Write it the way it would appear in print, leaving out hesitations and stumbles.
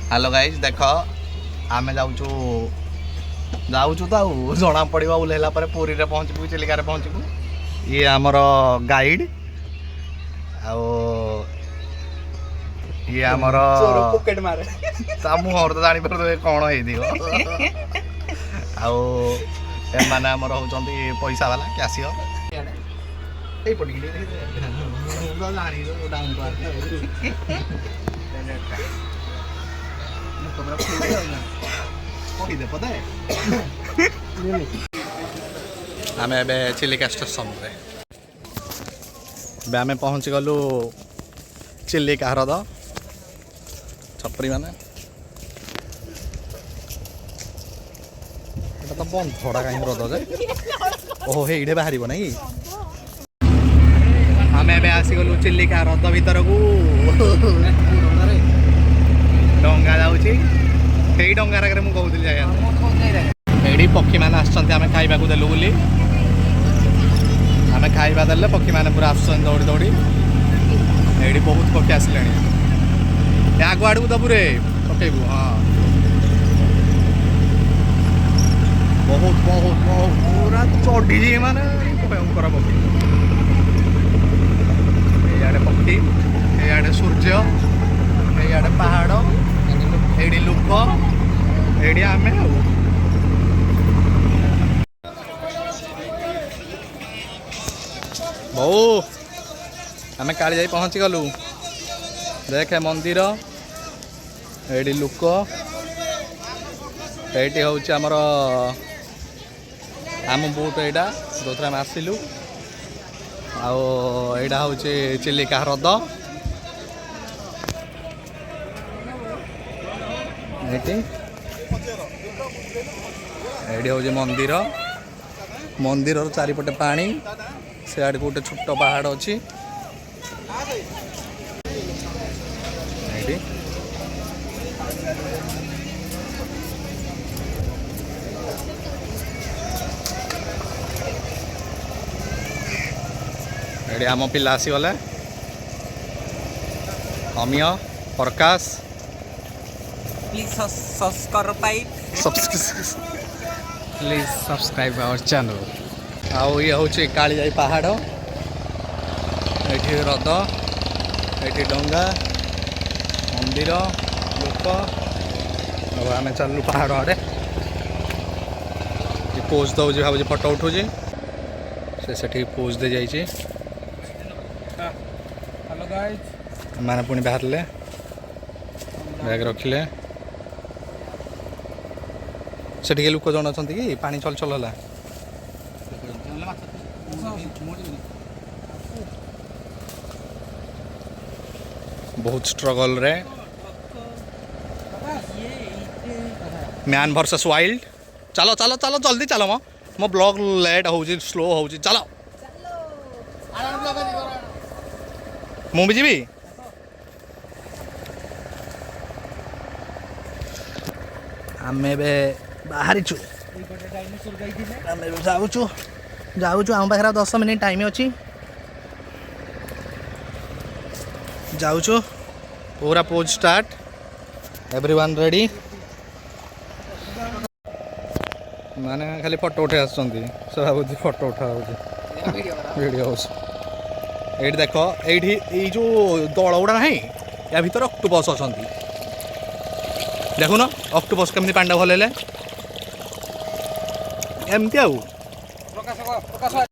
hello guys देख आम जाऊँ तो जना पड़ा ओल्ला पुरी में पहुँचबू चिलिका पहुँचबू ये आमर गाइड ये आमर पॉकेट मारे मुहर तो जापर कौन होने आमर होती पैसा वाला कैशियर आम ए चिलिका स्टेशन आम पहुँची गलु चिलिका ह्रद छपरी माने तो बंद थोड़ा कहीं ह्रद जे ओहो ये बाहर ना कि आम ए आसीगलु चिलिका ह्रद भर को डंगा जाऊँगी कई डंगार आगे मुझे कहूँ ये पक्षी मैंने आम खाइबा देलु बोली आम खाइबा देले पक्षी मैंने पूरा आसुन दौड़ी दौड़ी ये बहुत पक्षी आसिले आग आड़ को दबू रे पकेबू हाँ बहुत बहुत बहुत पूरा चढ़ी माने भयंकर पक्षी ये पक्षी ये सूर्य ये पहाड़ ये लोक ये आम बहु आम काली जाई पहुँची गलु देखे मंदिर ये लोक ये हूँ आमर आम बोट यहाँ जो आम आसलु आईटा हूँ चिलिका ह्रद ये हूँ मंदिर मंदिर चारिपटे पानी सियाड़ गोटे छोट पहाड़ अच्छी ये आम पिला आसीगले अमिय प्रकाश प्लीज सब्सक्राइब आवर चैनल आउ ये हूँ काली जाई पहाड़ ये ह्रद ये डंगा मंदिर लोक आम चलू पहाड़ आड़े पोज दौर भाव फटो उठू से पोज दे जाइए हेलो गाइस मैंने पुणी बाहर बैग रखिले से लोक जन अच्छा कि पानी चल चल है बहुत स्ट्रगल रे मैन वर्सेस वाइल्ड चलो चलो चलो जल्दी चलो मो ब्लॉग लेट हो स्लो हो चलो मुझे भी जी आम बाहरी जाऊँ आम पाखे 10 मिनट टाइम अच्छी जाऊँ पूरा पोज स्टार्ट एवरीवन रेडी माने खाली फोटो उठे आसुँच से भाव फोटो उठा वीडियो ये देख ये जो दल गुड़ा ना या भर ऑक्टोपस अच्छा देखुन ऑक्टोपस केमती पांडा भल एमती